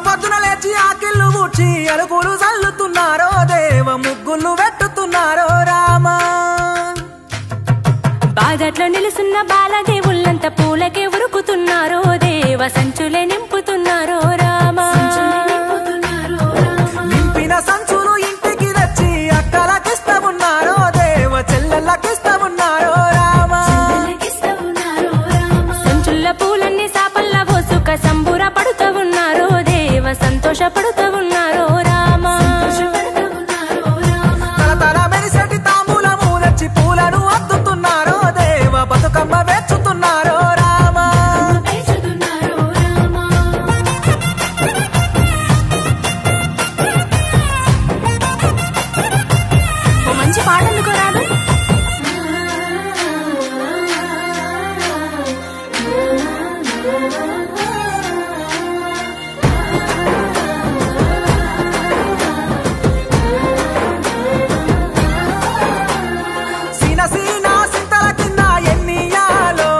పొద్దున లేచి ఆకిళ్ళు ఊడ్చి అలుకులు చల్లుతున్నారో దేవ ముగ్గులు పెట్టుతున్నారో రామా బాదట్లో నిలుసున్న బాలదేవుళ్ళంతా పూలకే ఉరుకుతున్నారో దేవ సంచులే నింపుతున్నారో రామా నింపిన సంచులు ఇంటికి తెచ్చి అక్కలకిస్తామున్నారో దేవ చెల్లెళ్ళకిస్తామున్నారో రామా సంచుల్ల పూలన్నీ సాపల్ల పోసుక సంబుర పడుతూ ఉన్నారో దేవ సంతోషపడుతూ ఉన్నారో రామా తల మెరిసటి తాంబూలము తెచ్చి పూలను అద్దుతున్నారో దేవ బతుకమ్మ వేచుతున్నారో రామా మంచి పాట అందుకోరాదు సీన సీన సింతల కింద ఎన్నియాలో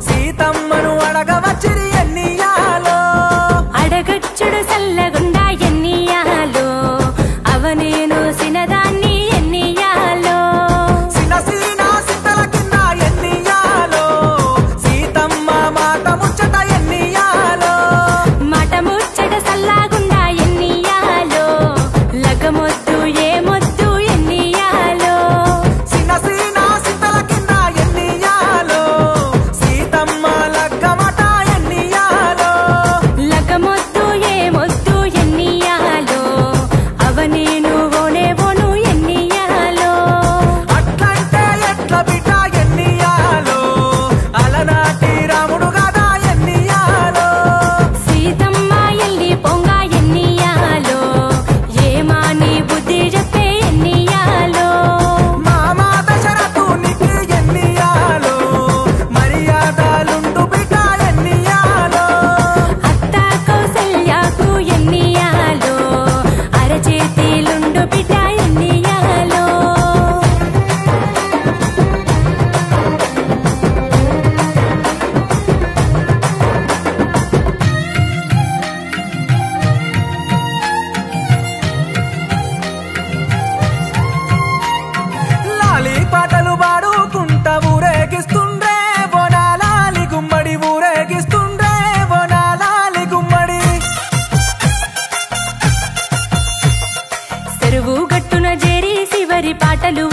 సీతమ్మను అడగవచ్చిరి ఎన్నియాలో అడగచ్చుడు సల్లగుండా ఎన్నియాలో అవనేను సినదాన్ని ఎన్నియాలో సీన సీన సింతల కింద ఎన్నియాలో సీతమ్మ మాట ముచ్చట ఎన్నియాలో మాట ముచ్చట సల్లాగుండా ఎన్నియాలో లగమొద్దు ఏమొద్దు ఎన్నియాలో సీన సీన సింతల కింద ఎన్నియాలో సీతమ్మ లగ్గమట ఎన్నియాలో లగమొద్దు ఏమొద్దు ఎన్నియాలో అవనేను ఓనే ఓను ఎన్నియాలో అట్లంటే ఎట్ల బిడ్డ ఎన్నియాలో అలనాటి రాముడు కదా ఎన్నియాలో సీతమ్మ ఎల్లి పొంగ ఎన్నియాలో ఏమాని బుద్ధి చెప్పే ఎన్నియాలో మామ దశరథునికి ఎన్నియాలో మర్యాదలుండు బిడ్డ ఎన్నియాలో అత్త కౌసల్యకు ఎన్నియాలో అరచేతిలుండు బిడ్డ ఎన్నియాలో లాలి పాటలు పాడుకుంటా ఊరేగిస్తుండ్రే బోనాలాలి గుమ్మడి ఊరేగిస్తుండ్రే బోనాలాలి గుమ్మడి చెరువు గట్టున చేరి శివరి పాటలు